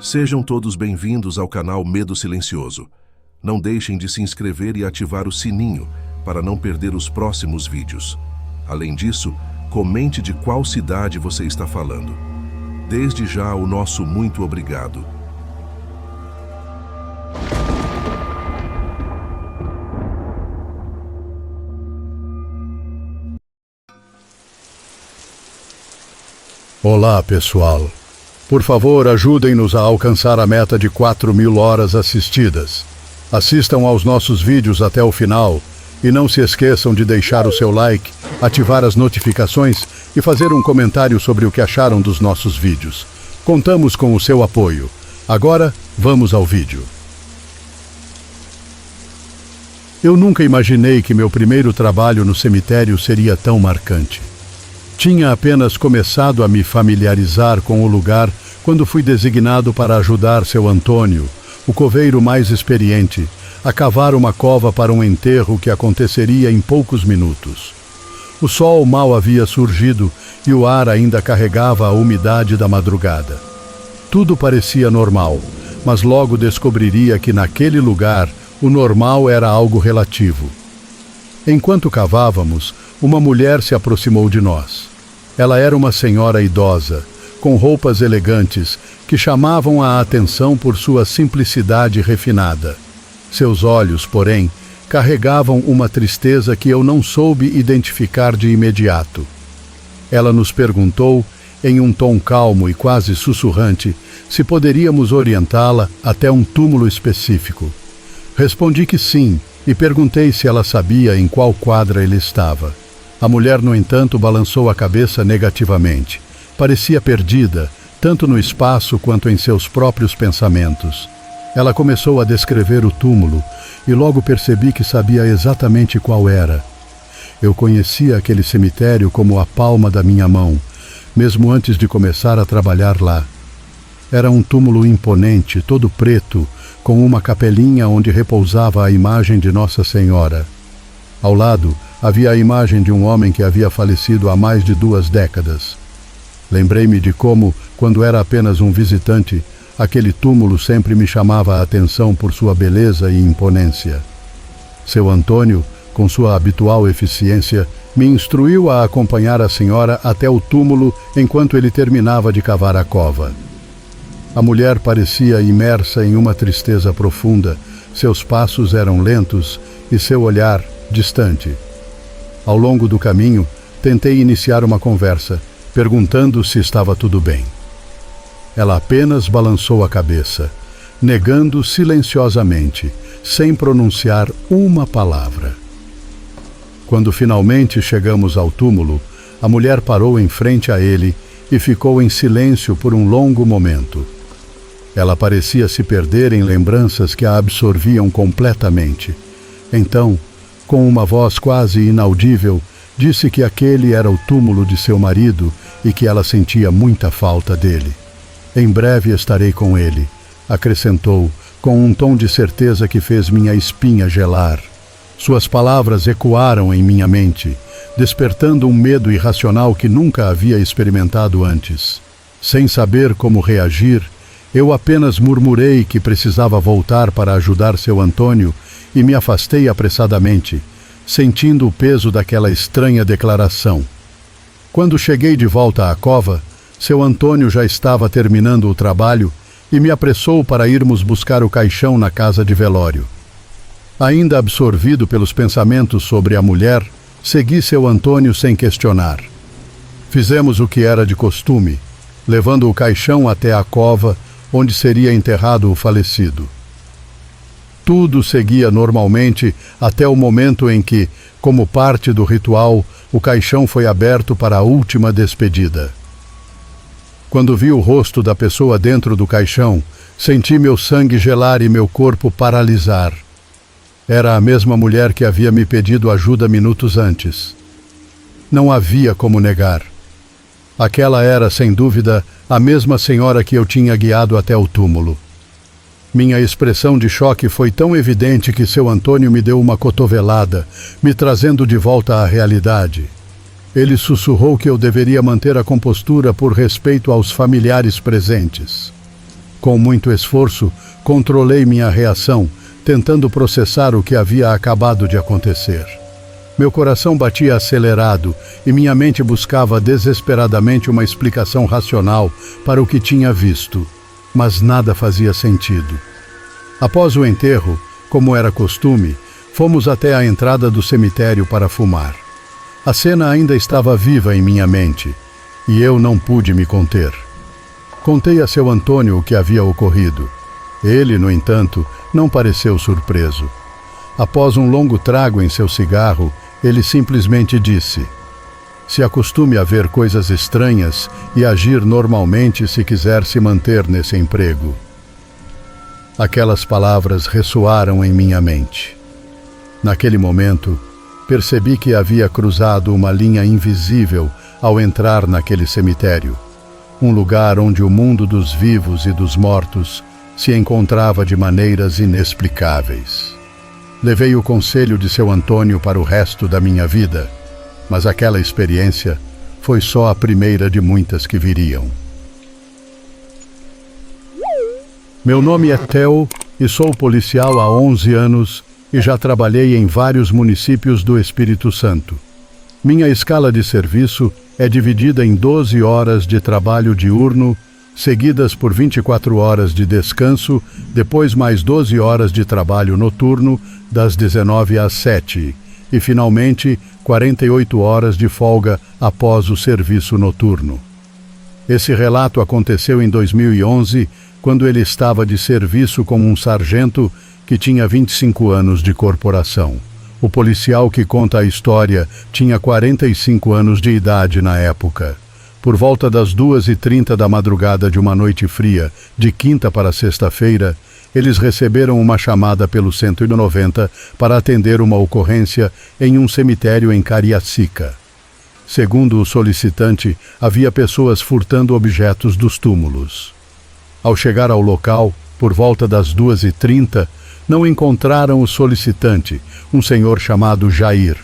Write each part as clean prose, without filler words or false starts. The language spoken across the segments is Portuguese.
Sejam todos bem-vindos ao canal Medo Silencioso. Não deixem de se inscrever e ativar o sininho para não perder os próximos vídeos. Além disso, comente de qual cidade você está falando. Desde já, o nosso muito obrigado. Olá, pessoal. Por favor, ajudem-nos a alcançar a meta de 4.000 horas assistidas. Assistam aos nossos vídeos até o final e não se esqueçam de deixar o seu like, ativar as notificações e fazer um comentário sobre o que acharam dos nossos vídeos. Contamos com o seu apoio. Agora, vamos ao vídeo. Eu nunca imaginei que meu primeiro trabalho no cemitério seria tão marcante. Tinha apenas começado a me familiarizar com o lugar quando fui designado para ajudar seu Antônio, o coveiro mais experiente, a cavar uma cova para um enterro que aconteceria em poucos minutos. O sol mal havia surgido e o ar ainda carregava a umidade da madrugada. Tudo parecia normal, mas logo descobriria que naquele lugar o normal era algo relativo. Enquanto cavávamos, uma mulher se aproximou de nós. Ela era uma senhora idosa, com roupas elegantes, que chamavam a atenção por sua simplicidade refinada. Seus olhos, porém, carregavam uma tristeza que eu não soube identificar de imediato. Ela nos perguntou, em um tom calmo e quase sussurrante, se poderíamos orientá-la até um túmulo específico. Respondi que sim, e perguntei se ela sabia em qual quadra ele estava. A mulher, no entanto, balançou a cabeça negativamente. Parecia perdida, tanto no espaço quanto em seus próprios pensamentos. Ela começou a descrever o túmulo, e logo percebi que sabia exatamente qual era. Eu conhecia aquele cemitério como a palma da minha mão, mesmo antes de começar a trabalhar lá. Era um túmulo imponente, todo preto, com uma capelinha onde repousava a imagem de Nossa Senhora. Ao lado, havia a imagem de um homem que havia falecido há mais de 2 décadas. Lembrei-me de como, quando era apenas um visitante, aquele túmulo sempre me chamava a atenção por sua beleza e imponência. Seu Antônio, com sua habitual eficiência, me instruiu a acompanhar a senhora até o túmulo enquanto ele terminava de cavar a cova. A mulher parecia imersa em uma tristeza profunda, seus passos eram lentos e seu olhar distante. Ao longo do caminho, tentei iniciar uma conversa, perguntando se estava tudo bem. Ela apenas balançou a cabeça, negando silenciosamente, sem pronunciar uma palavra. Quando finalmente chegamos ao túmulo, a mulher parou em frente a ele e ficou em silêncio por um longo momento. Ela parecia se perder em lembranças que a absorviam completamente. Então, com uma voz quase inaudível, disse que aquele era o túmulo de seu marido e que ela sentia muita falta dele. Em breve estarei com ele, acrescentou, com um tom de certeza que fez minha espinha gelar. Suas palavras ecoaram em minha mente, despertando um medo irracional que nunca havia experimentado antes. Sem saber como reagir, eu apenas murmurei que precisava voltar para ajudar seu Antônio e me afastei apressadamente, sentindo o peso daquela estranha declaração. Quando cheguei de volta à cova, seu Antônio já estava terminando o trabalho e me apressou para irmos buscar o caixão na casa de velório. Ainda absorvido pelos pensamentos sobre a mulher, segui seu Antônio sem questionar. Fizemos o que era de costume, levando o caixão até a cova onde seria enterrado o falecido. Tudo seguia normalmente até o momento em que, como parte do ritual, o caixão foi aberto para a última despedida. Quando vi o rosto da pessoa dentro do caixão, senti meu sangue gelar e meu corpo paralisar. Era a mesma mulher que havia me pedido ajuda minutos antes. Não havia como negar. Aquela era, sem dúvida, a mesma senhora que eu tinha guiado até o túmulo. Minha expressão de choque foi tão evidente que seu Antônio me deu uma cotovelada, me trazendo de volta à realidade. Ele sussurrou que eu deveria manter a compostura por respeito aos familiares presentes. Com muito esforço, controlei minha reação, tentando processar o que havia acabado de acontecer. Meu coração batia acelerado e minha mente buscava desesperadamente uma explicação racional para o que tinha visto, mas nada fazia sentido. Após o enterro, como era costume, fomos até a entrada do cemitério para fumar. A cena ainda estava viva em minha mente e eu não pude me conter. Contei a seu Antônio o que havia ocorrido. Ele, no entanto, não pareceu surpreso. Após um longo trago em seu cigarro, ele simplesmente disse: "Se acostume a ver coisas estranhas e agir normalmente se quiser se manter nesse emprego." Aquelas palavras ressoaram em minha mente. Naquele momento, percebi que havia cruzado uma linha invisível ao entrar naquele cemitério, um lugar onde o mundo dos vivos e dos mortos se encontrava de maneiras inexplicáveis. Levei o conselho de seu Antônio para o resto da minha vida, mas aquela experiência foi só a primeira de muitas que viriam. Meu nome é Theo e sou policial há 11 anos e já trabalhei em vários municípios do Espírito Santo. Minha escala de serviço é dividida em 12 horas de trabalho diurno, seguidas por 24 horas de descanso, depois mais 12 horas de trabalho noturno, das 19 às 7, e finalmente 48 horas de folga após o serviço noturno. Esse relato aconteceu em 2011, quando ele estava de serviço como um sargento que tinha 25 anos de corporação. O policial que conta a história tinha 45 anos de idade na época. Por volta das 2h30 da madrugada de uma noite fria, de quinta para sexta-feira, eles receberam uma chamada pelo 190 para atender uma ocorrência em um cemitério em Cariacica. Segundo o solicitante, havia pessoas furtando objetos dos túmulos. Ao chegar ao local, por volta das 2h30, não encontraram o solicitante, um senhor chamado Jair.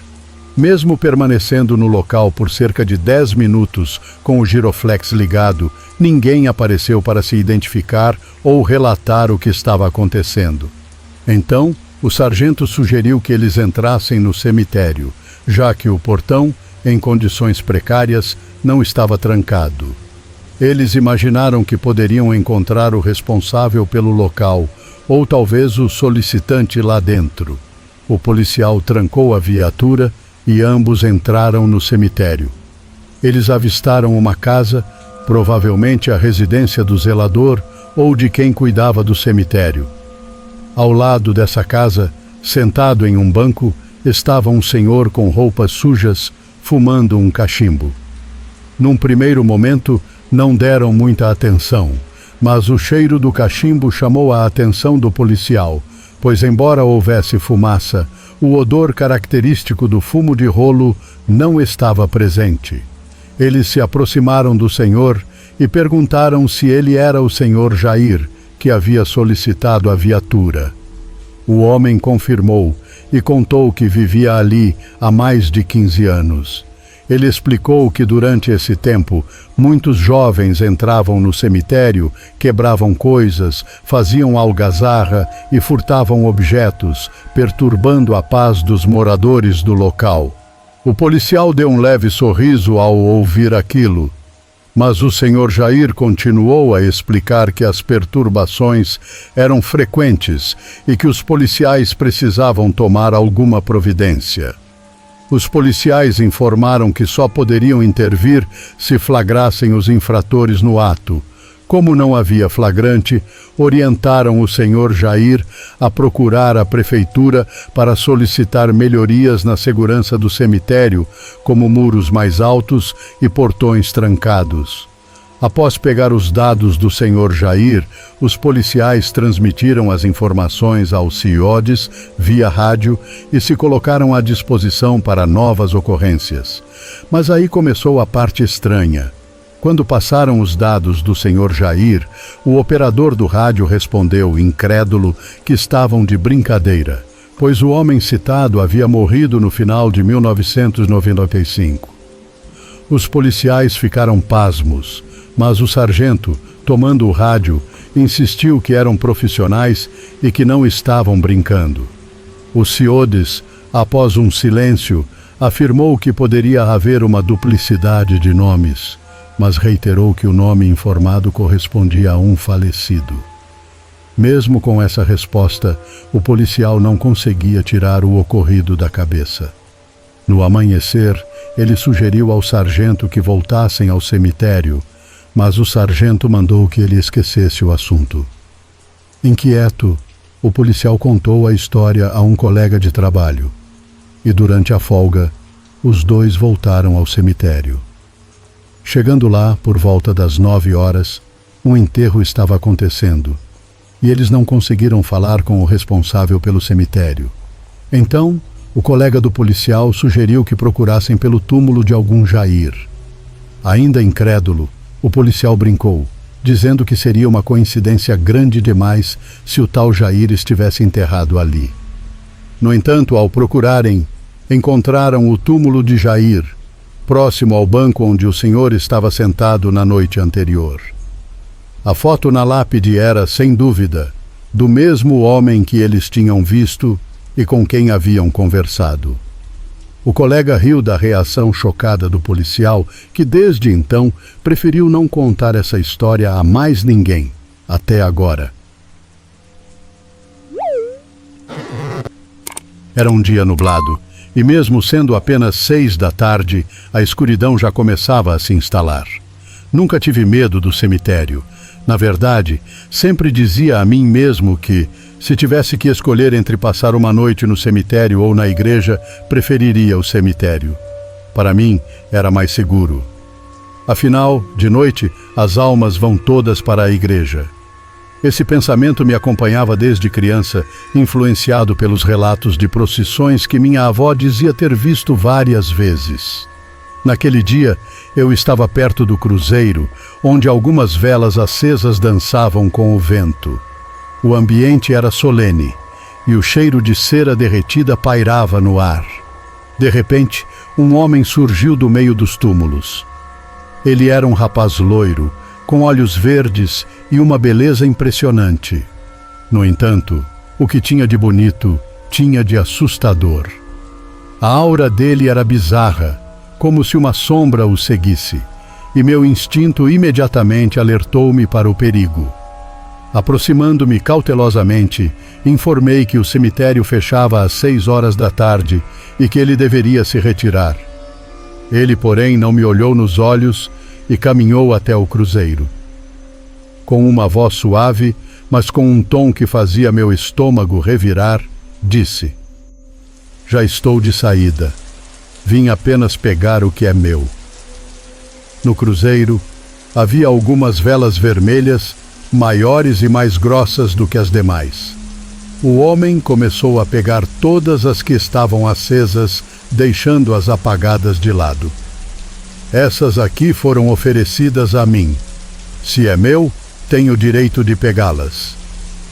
Mesmo permanecendo no local por cerca de 10 minutos com o giroflex ligado, ninguém apareceu para se identificar ou relatar o que estava acontecendo. Então, o sargento sugeriu que eles entrassem no cemitério, já que o portão, em condições precárias, não estava trancado. Eles imaginaram que poderiam encontrar o responsável pelo local, ou talvez o solicitante lá dentro. O policial trancou a viatura e ambos entraram no cemitério. Eles avistaram uma casa, provavelmente a residência do zelador ou de quem cuidava do cemitério. Ao lado dessa casa, sentado em um banco, estava um senhor com roupas sujas, fumando um cachimbo. Num primeiro momento, não deram muita atenção, mas o cheiro do cachimbo chamou a atenção do policial, pois embora houvesse fumaça, o odor característico do fumo de rolo não estava presente. Eles se aproximaram do senhor e perguntaram se ele era o senhor Jair, que havia solicitado a viatura. O homem confirmou e contou que vivia ali há mais de 15 anos. Ele explicou que durante esse tempo, muitos jovens entravam no cemitério, quebravam coisas, faziam algazarra e furtavam objetos, perturbando a paz dos moradores do local. O policial deu um leve sorriso ao ouvir aquilo, mas o senhor Jair continuou a explicar que as perturbações eram frequentes e que os policiais precisavam tomar alguma providência. Os policiais informaram que só poderiam intervir se flagrassem os infratores no ato. Como não havia flagrante, orientaram o senhor Jair a procurar a prefeitura para solicitar melhorias na segurança do cemitério, como muros mais altos e portões trancados. Após pegar os dados do senhor Jair, os policiais transmitiram as informações aos CIODs via rádio e se colocaram à disposição para novas ocorrências. Mas aí começou a parte estranha. Quando passaram os dados do senhor Jair, o operador do rádio respondeu, incrédulo, que estavam de brincadeira, pois o homem citado havia morrido no final de 1995. Os policiais ficaram pasmos, mas o sargento, tomando o rádio, Insistiu que eram profissionais e que não estavam brincando. O Siodes, após um silêncio, afirmou que poderia haver uma duplicidade de nomes, mas reiterou que o nome informado correspondia a um falecido. Mesmo com essa resposta, o policial não conseguia tirar o ocorrido da cabeça. No amanhecer, ele sugeriu ao sargento que voltassem ao cemitério, mas o sargento mandou que ele esquecesse o assunto. Inquieto, o policial contou a história a um colega de trabalho, e durante a folga, os dois voltaram ao cemitério. Chegando lá, por volta das 9 horas, um enterro estava acontecendo, e eles não conseguiram falar com o responsável pelo cemitério. Então, o colega do policial sugeriu que procurassem pelo túmulo de algum Jair. Ainda incrédulo, o policial brincou, dizendo que seria uma coincidência grande demais se o tal Jair estivesse enterrado ali. No entanto, ao procurarem, encontraram o túmulo de Jair, próximo ao banco onde o senhor estava sentado na noite anterior. A foto na lápide era, sem dúvida, do mesmo homem que eles tinham visto e com quem haviam conversado. O colega riu da reação chocada do policial, que desde então preferiu não contar essa história a mais ninguém, até agora. Era um dia nublado, e mesmo sendo apenas 6 da tarde, a escuridão já começava a se instalar. Nunca tive medo do cemitério. Na verdade, sempre dizia a mim mesmo que, se tivesse que escolher entre passar uma noite no cemitério ou na igreja, preferiria o cemitério. Para mim, era mais seguro. Afinal, de noite, as almas vão todas para a igreja. Esse pensamento me acompanhava desde criança, influenciado pelos relatos de procissões que minha avó dizia ter visto várias vezes. Naquele dia, eu estava perto do cruzeiro, onde algumas velas acesas dançavam com o vento. O ambiente era solene, e o cheiro de cera derretida pairava no ar. De repente, um homem surgiu do meio dos túmulos. Ele era um rapaz loiro, com olhos verdes e uma beleza impressionante. No entanto, o que tinha de bonito, tinha de assustador. A aura dele era bizarra, como se uma sombra o seguisse, e meu instinto imediatamente alertou-me para o perigo. Aproximando-me cautelosamente, informei que o cemitério fechava às 6 horas da tarde e que ele deveria se retirar. Ele, porém, não me olhou nos olhos e caminhou até o cruzeiro. Com uma voz suave, mas com um tom que fazia meu estômago revirar, disse: "Já estou de saída. Vim apenas pegar o que é meu." No cruzeiro, havia algumas velas vermelhas, maiores e mais grossas do que as demais. O homem começou a pegar todas as que estavam acesas, deixando-as apagadas de lado. "Essas aqui foram oferecidas a mim. Se é meu, tenho direito de pegá-las",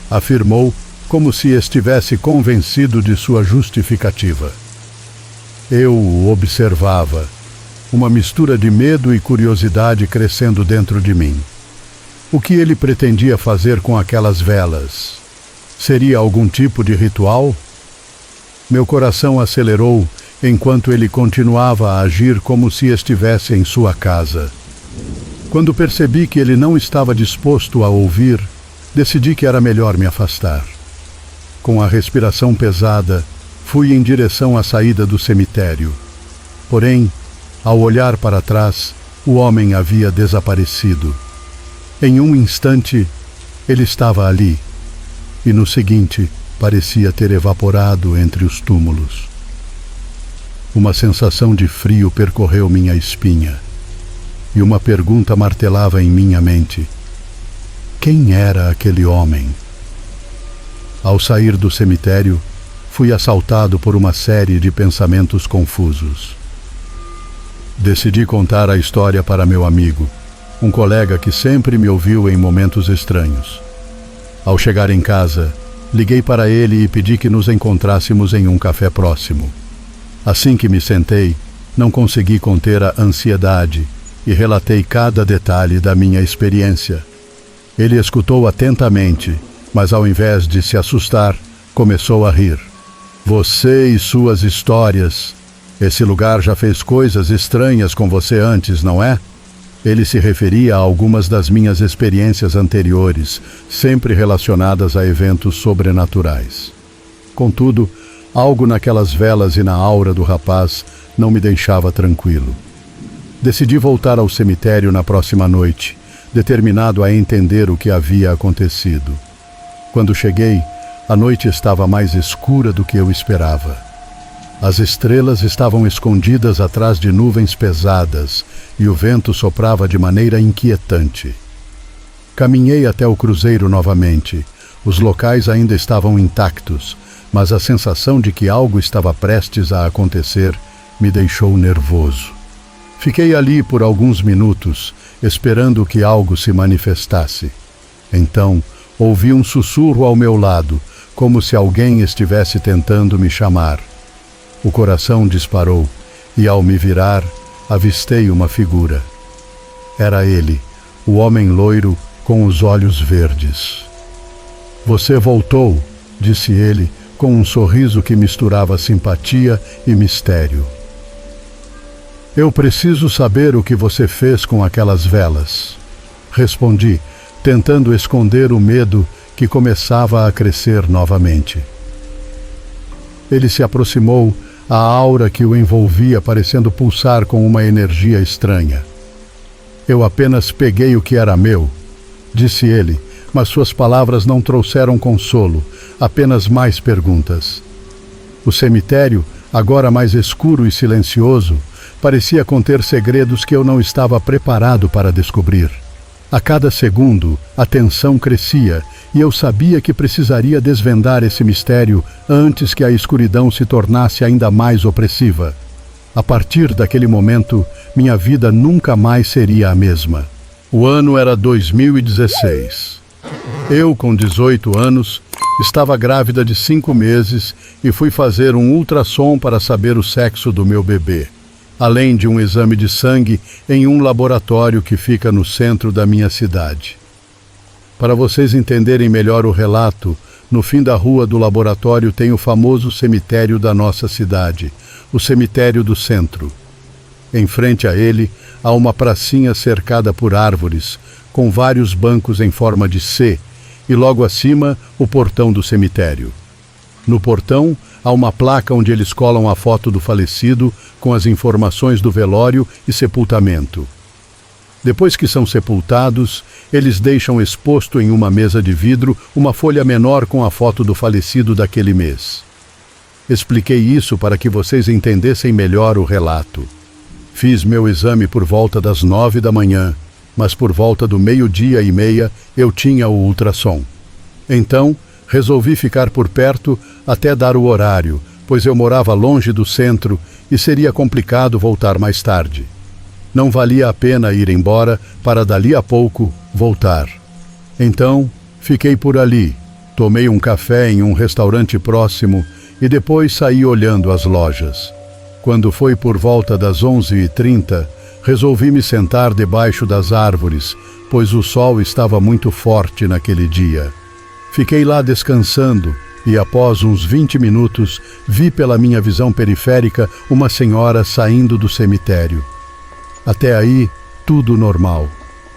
afirmou, como se estivesse convencido de sua justificativa. Eu o observava, uma mistura de medo e curiosidade crescendo dentro de mim. O que ele pretendia fazer com aquelas velas? Seria algum tipo de ritual? Meu coração acelerou enquanto ele continuava a agir como se estivesse em sua casa. Quando percebi que ele não estava disposto a ouvir, decidi que era melhor me afastar. Com a respiração pesada, fui em direção à saída do cemitério. Porém, ao olhar para trás, o homem havia desaparecido. Em um instante, ele estava ali, e no seguinte, parecia ter evaporado entre os túmulos. Uma sensação de frio percorreu minha espinha, e uma pergunta martelava em minha mente: quem era aquele homem? Ao sair do cemitério, fui assaltado por uma série de pensamentos confusos. Decidi contar a história para meu amigo, um colega que sempre me ouviu em momentos estranhos. Ao chegar em casa, liguei para ele e pedi que nos encontrássemos em um café próximo. Assim que me sentei, não consegui conter a ansiedade e relatei cada detalhe da minha experiência. Ele escutou atentamente, mas ao invés de se assustar, começou a rir. Você e suas histórias. Esse lugar já fez coisas estranhas com você antes, não é? Ele se referia a algumas das minhas experiências anteriores, sempre relacionadas a eventos sobrenaturais. Contudo, algo naquelas velas e na aura do rapaz não me deixava tranquilo. Decidi voltar ao cemitério na próxima noite, determinado a entender o que havia acontecido. Quando cheguei, a noite estava mais escura do que eu esperava. As estrelas estavam escondidas atrás de nuvens pesadas e o vento soprava de maneira inquietante. Caminhei até o cruzeiro novamente. Os locais ainda estavam intactos, mas a sensação de que algo estava prestes a acontecer me deixou nervoso. Fiquei ali por alguns minutos, esperando que algo se manifestasse. Então, ouvi um sussurro ao meu lado, como se alguém estivesse tentando me chamar. O coração disparou e, ao me virar, avistei uma figura. Era ele, o homem loiro com os olhos verdes. Você voltou, disse ele, com um sorriso que misturava simpatia e mistério. Eu preciso saber o que você fez com aquelas velas. Respondi, tentando esconder o medo que começava a crescer novamente. Ele se aproximou, a aura que o envolvia parecendo pulsar com uma energia estranha. Eu apenas peguei o que era meu, disse ele, mas suas palavras não trouxeram consolo, apenas mais perguntas. O cemitério, agora mais escuro e silencioso, parecia conter segredos que eu não estava preparado para descobrir. A cada segundo, a tensão crescia e eu sabia que precisaria desvendar esse mistério antes que a escuridão se tornasse ainda mais opressiva. A partir daquele momento, minha vida nunca mais seria a mesma. O ano era 2016. Eu, com 18 anos, estava grávida de 5 meses e fui fazer um ultrassom para saber o sexo do meu bebê, além de um exame de sangue em um laboratório que fica no centro da minha cidade. Para vocês entenderem melhor o relato, no fim da rua do laboratório tem o famoso cemitério da nossa cidade, o cemitério do centro. Em frente a ele, há uma pracinha cercada por árvores, com vários bancos em forma de C, e logo acima, o portão do cemitério. No portão, há uma placa onde eles colam a foto do falecido com as informações do velório e sepultamento. Depois que são sepultados, eles deixam exposto em uma mesa de vidro uma folha menor com a foto do falecido daquele mês. Expliquei isso para que vocês entendessem melhor o relato. Fiz meu exame por volta das 9 da manhã, mas por volta do 12:30 eu tinha o ultrassom. Então, resolvi ficar por perto até dar o horário, pois eu morava longe do centro e seria complicado voltar mais tarde. Não valia a pena ir embora para dali a pouco voltar. Então, fiquei por ali, tomei um café em um restaurante próximo e depois saí olhando as lojas. Quando foi por volta das 11:30, resolvi me sentar debaixo das árvores, pois o sol estava muito forte naquele dia. Fiquei lá descansando e, após uns 20 minutos, vi pela minha visão periférica uma senhora saindo do cemitério. Até aí, tudo normal.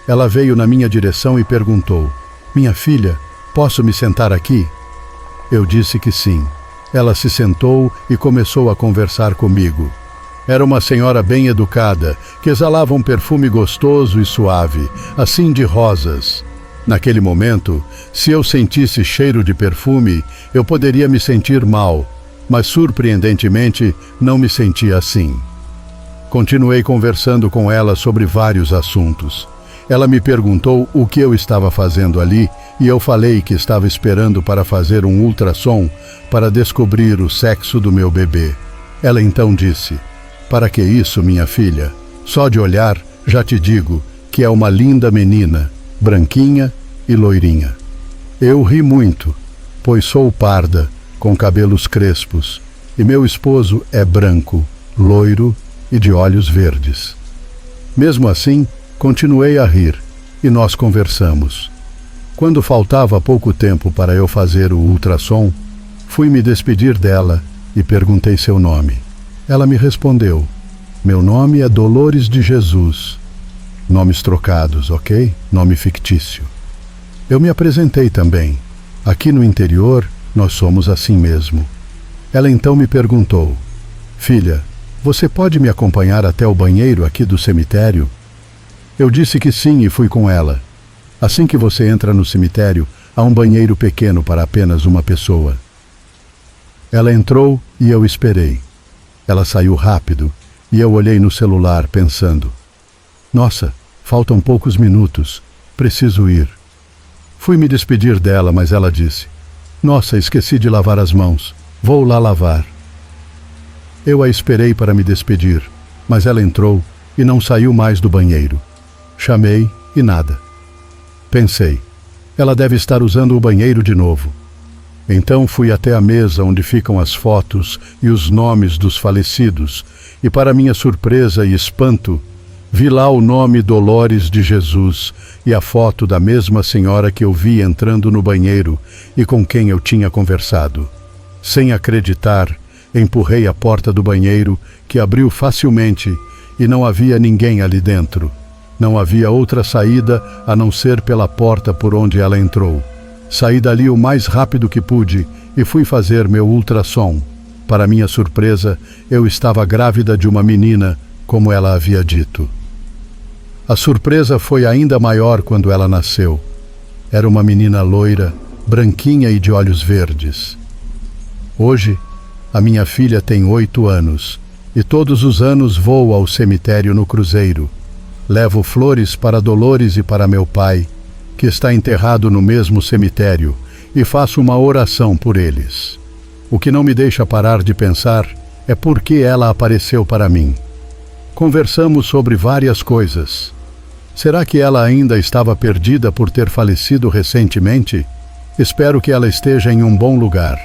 Ela veio na minha direção e perguntou: "Minha filha, posso me sentar aqui?" Eu disse que sim. Ela se sentou e começou a conversar comigo. Era uma senhora bem educada, que exalava um perfume gostoso e suave, assim de rosas. Naquele momento, se eu sentisse cheiro de perfume, eu poderia me sentir mal, mas surpreendentemente não me sentia assim. Continuei conversando com ela sobre vários assuntos. Ela me perguntou o que eu estava fazendo ali e eu falei que estava esperando para fazer um ultrassom para descobrir o sexo do meu bebê. Ela então disse: "Para que isso, minha filha? Só de olhar, já te digo que é uma linda menina, branquinha e loirinha." Eu ri muito, pois sou parda, com cabelos crespos, e meu esposo é branco, loiro e de olhos verdes. Mesmo assim, continuei a rir, e nós conversamos. Quando faltava pouco tempo para eu fazer o ultrassom, fui me despedir dela e perguntei seu nome. Ela me respondeu: meu nome é Dolores de Jesus. Nomes trocados, ok? Nome fictício. Eu me apresentei também. Aqui no interior, nós somos assim mesmo. Ela então me perguntou: filha, você pode me acompanhar até o banheiro aqui do cemitério? Eu disse que sim e fui com ela. Assim que você entra no cemitério, há um banheiro pequeno para apenas uma pessoa. Ela entrou e eu esperei. Ela saiu rápido e eu olhei no celular pensando: nossa, faltam poucos minutos, preciso ir. Fui me despedir dela, mas ela disse: nossa, esqueci de lavar as mãos, vou lá lavar. Eu a esperei para me despedir, mas ela entrou e não saiu mais do banheiro. Chamei e nada. Pensei: ela deve estar usando o banheiro de novo. Então fui até a mesa onde ficam as fotos e os nomes dos falecidos, e para minha surpresa e espanto, vi lá o nome Dolores de Jesus e a foto da mesma senhora que eu vi entrando no banheiro e com quem eu tinha conversado. Sem acreditar, empurrei a porta do banheiro, que abriu facilmente, e não havia ninguém ali dentro. Não havia outra saída a não ser pela porta por onde ela entrou. Saí dali o mais rápido que pude e fui fazer meu ultrassom. Para minha surpresa, eu estava grávida de uma menina, como ela havia dito. A surpresa foi ainda maior quando ela nasceu. Era uma menina loira, branquinha e de olhos verdes. Hoje, a minha filha tem 8 anos e todos os anos vou ao cemitério no Cruzeiro. Levo flores para Dolores e para meu pai, que está enterrado no mesmo cemitério, e faço uma oração por eles. O que não me deixa parar de pensar é por que ela apareceu para mim. Conversamos sobre várias coisas. Será que ela ainda estava perdida por ter falecido recentemente? Espero que ela esteja em um bom lugar.